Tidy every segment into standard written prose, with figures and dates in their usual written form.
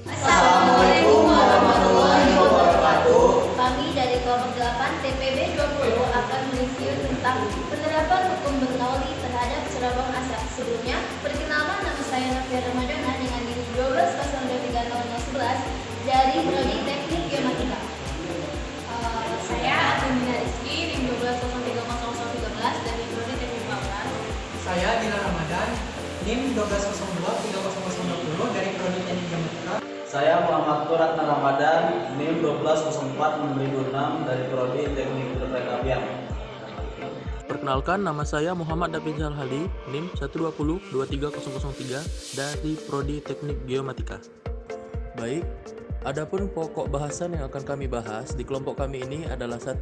Assalamualaikum warahmatullahi wabarakatuh. Kami dari kelompok 8 TPB 20 akan mereview tentang penerapan hukum Bernoulli terhadap cerobong asap. Sebelumnya, perkenalkan nama saya Novia Ramadana dengan NIM 12023011 dari Prodi Teknik Geomatika. Saya Atumina Rizky, NIM 12030013 dari Prodi Teknik Bangunan. Saya Dina Ramadan, NIM 12023020 dari Prodi Teknik Geomatika. Saya Muhammad Ratna Ramadan, NIM 1204-2006 dari Prodi Teknik Pertekapian. Perkenalkan, nama saya Muhammad Dapizal Hadi, NIM 120-23003 dari Prodi Teknik Geomatika. Baik, adapun pokok bahasan yang akan kami bahas di kelompok kami ini adalah 1.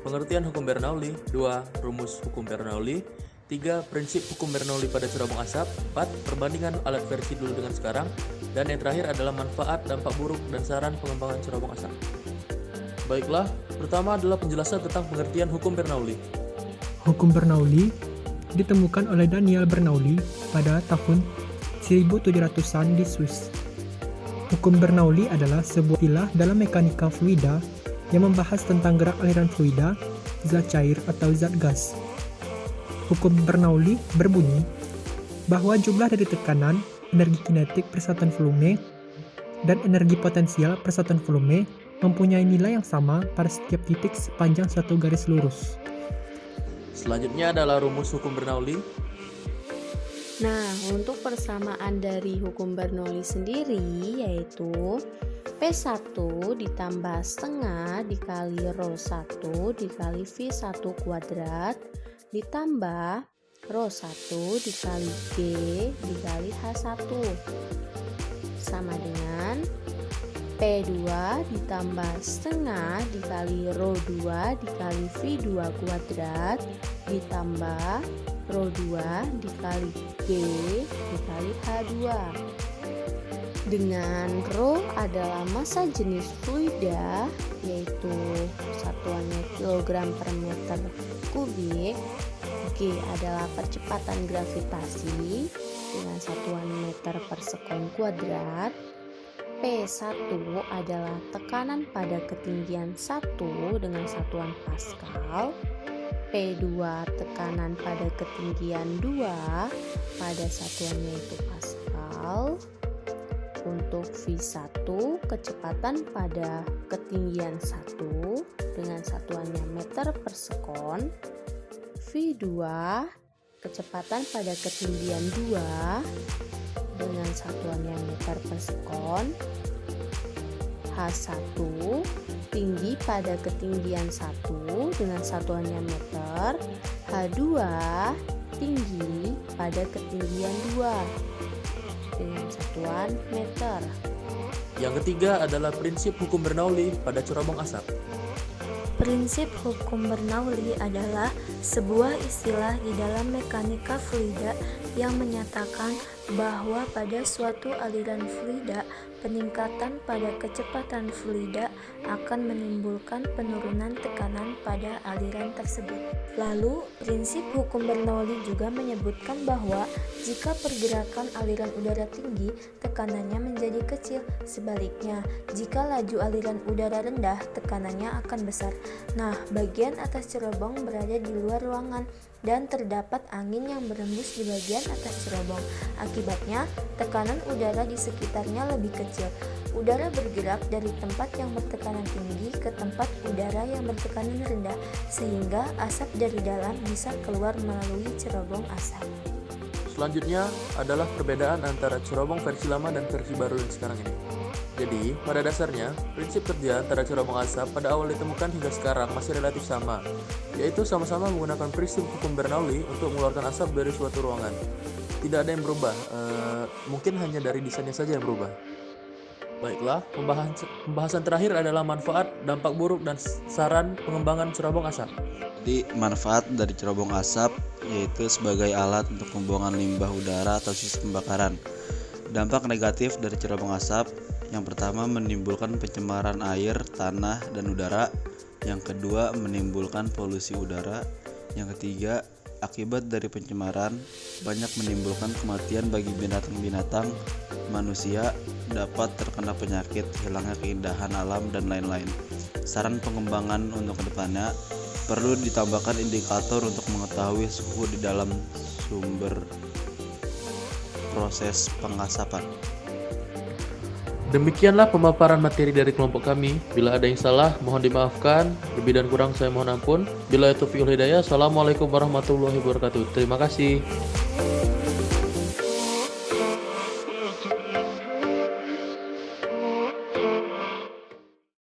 Pengertian hukum Bernoulli, 2. Rumus hukum Bernoulli, 3. Prinsip hukum Bernoulli pada cerobong asap, 4. Perbandingan alat versi dulu dengan sekarang, dan yang terakhir adalah manfaat, dampak buruk, dan saran pengembangan cerobong asap. Baiklah, pertama adalah penjelasan tentang pengertian hukum Bernoulli. Hukum Bernoulli ditemukan oleh Daniel Bernoulli pada tahun 1700-an di Swiss. Hukum Bernoulli adalah sebuah istilah dalam mekanika fluida yang membahas tentang gerak aliran fluida, zat cair atau zat gas. Hukum Bernoulli berbunyi bahwa jumlah dari tekanan, energi kinetik persatuan volume, dan energi potensial persatuan volume mempunyai nilai yang sama pada setiap titik sepanjang suatu garis lurus. Selanjutnya adalah rumus hukum Bernoulli. Nah, untuk persamaan dari hukum Bernoulli sendiri yaitu P1 ditambah setengah dikali ρ1 dikali V1 kuadrat ditambah ρ1 dikali G dikali H1 sama dengan P2 ditambah setengah dikali ρ2 dikali V2 kuadrat ditambah ρ2 dikali G dikali H2. Dengan ρ adalah massa jenis fluida yaitu satuannya kilogram per meter kubik, G adalah percepatan gravitasi dengan satuan meter per sekon kuadrat, P1 adalah tekanan pada ketinggian 1 dengan satuan Pascal, P2 tekanan pada ketinggian 2 pada satuannya itu Pascal. Untuk V1 kecepatan pada ketinggian 1 dengan satuannya meter per sekon, V2 kecepatan pada ketinggian 2 dengan satuannya meter per sekon, H1 tinggi pada ketinggian 1 dengan satuannya meter, H2 tinggi pada ketinggian 2 dengan satuan meter. Yang ketiga adalah prinsip hukum Bernoulli pada cerobong asap. Prinsip hukum Bernoulli adalah sebuah istilah di dalam mekanika fluida yang menyatakan bahwa pada suatu aliran fluida, peningkatan pada kecepatan fluida akan menimbulkan penurunan tekanan pada aliran tersebut. Lalu, prinsip hukum Bernoulli juga menyebutkan bahwa jika pergerakan aliran udara tinggi, tekanannya menjadi kecil. Sebaliknya, jika laju aliran udara rendah, tekanannya akan besar. Nah, bagian atas cerobong berada di luar ruangan dan terdapat angin yang berembus di bagian atas cerobong. Akibatnya, tekanan udara di sekitarnya lebih kecil. Udara bergerak dari tempat yang bertekanan tinggi ke tempat udara yang bertekanan rendah, sehingga asap dari dalam bisa keluar melalui cerobong asap. Selanjutnya adalah perbedaan antara cerobong versi lama dan versi baru yang sekarang ini. Jadi, pada dasarnya, prinsip kerja antara cerobong asap pada awal ditemukan hingga sekarang masih relatif sama, yaitu sama-sama menggunakan prinsip hukum Bernoulli untuk mengeluarkan asap dari suatu ruangan. Tidak ada yang berubah, mungkin hanya dari desainnya saja yang berubah. Baiklah, pembahasan terakhir adalah manfaat, dampak buruk, dan saran pengembangan cerobong asap. Jadi, manfaat dari cerobong asap yaitu sebagai alat untuk pembuangan limbah udara atau sisa pembakaran. Dampak negatif dari cerobong asap, yang pertama menimbulkan pencemaran air, tanah, dan udara. Yang kedua menimbulkan polusi udara. Yang ketiga akibat dari pencemaran banyak menimbulkan kematian bagi binatang-binatang, manusia dapat terkena penyakit, hilangnya keindahan alam, dan lain-lain. Saran pengembangan untuk kedepannya, perlu ditambahkan indikator untuk mengetahui suhu di dalam sumber proses pengasapan. Demikianlah pemaparan materi dari kelompok kami. Bila ada yang salah, mohon dimaafkan. Lebih dan kurang saya mohon ampun. Bila taufiq wal hidayah. Assalamualaikum warahmatullahi wabarakatuh. Terima kasih.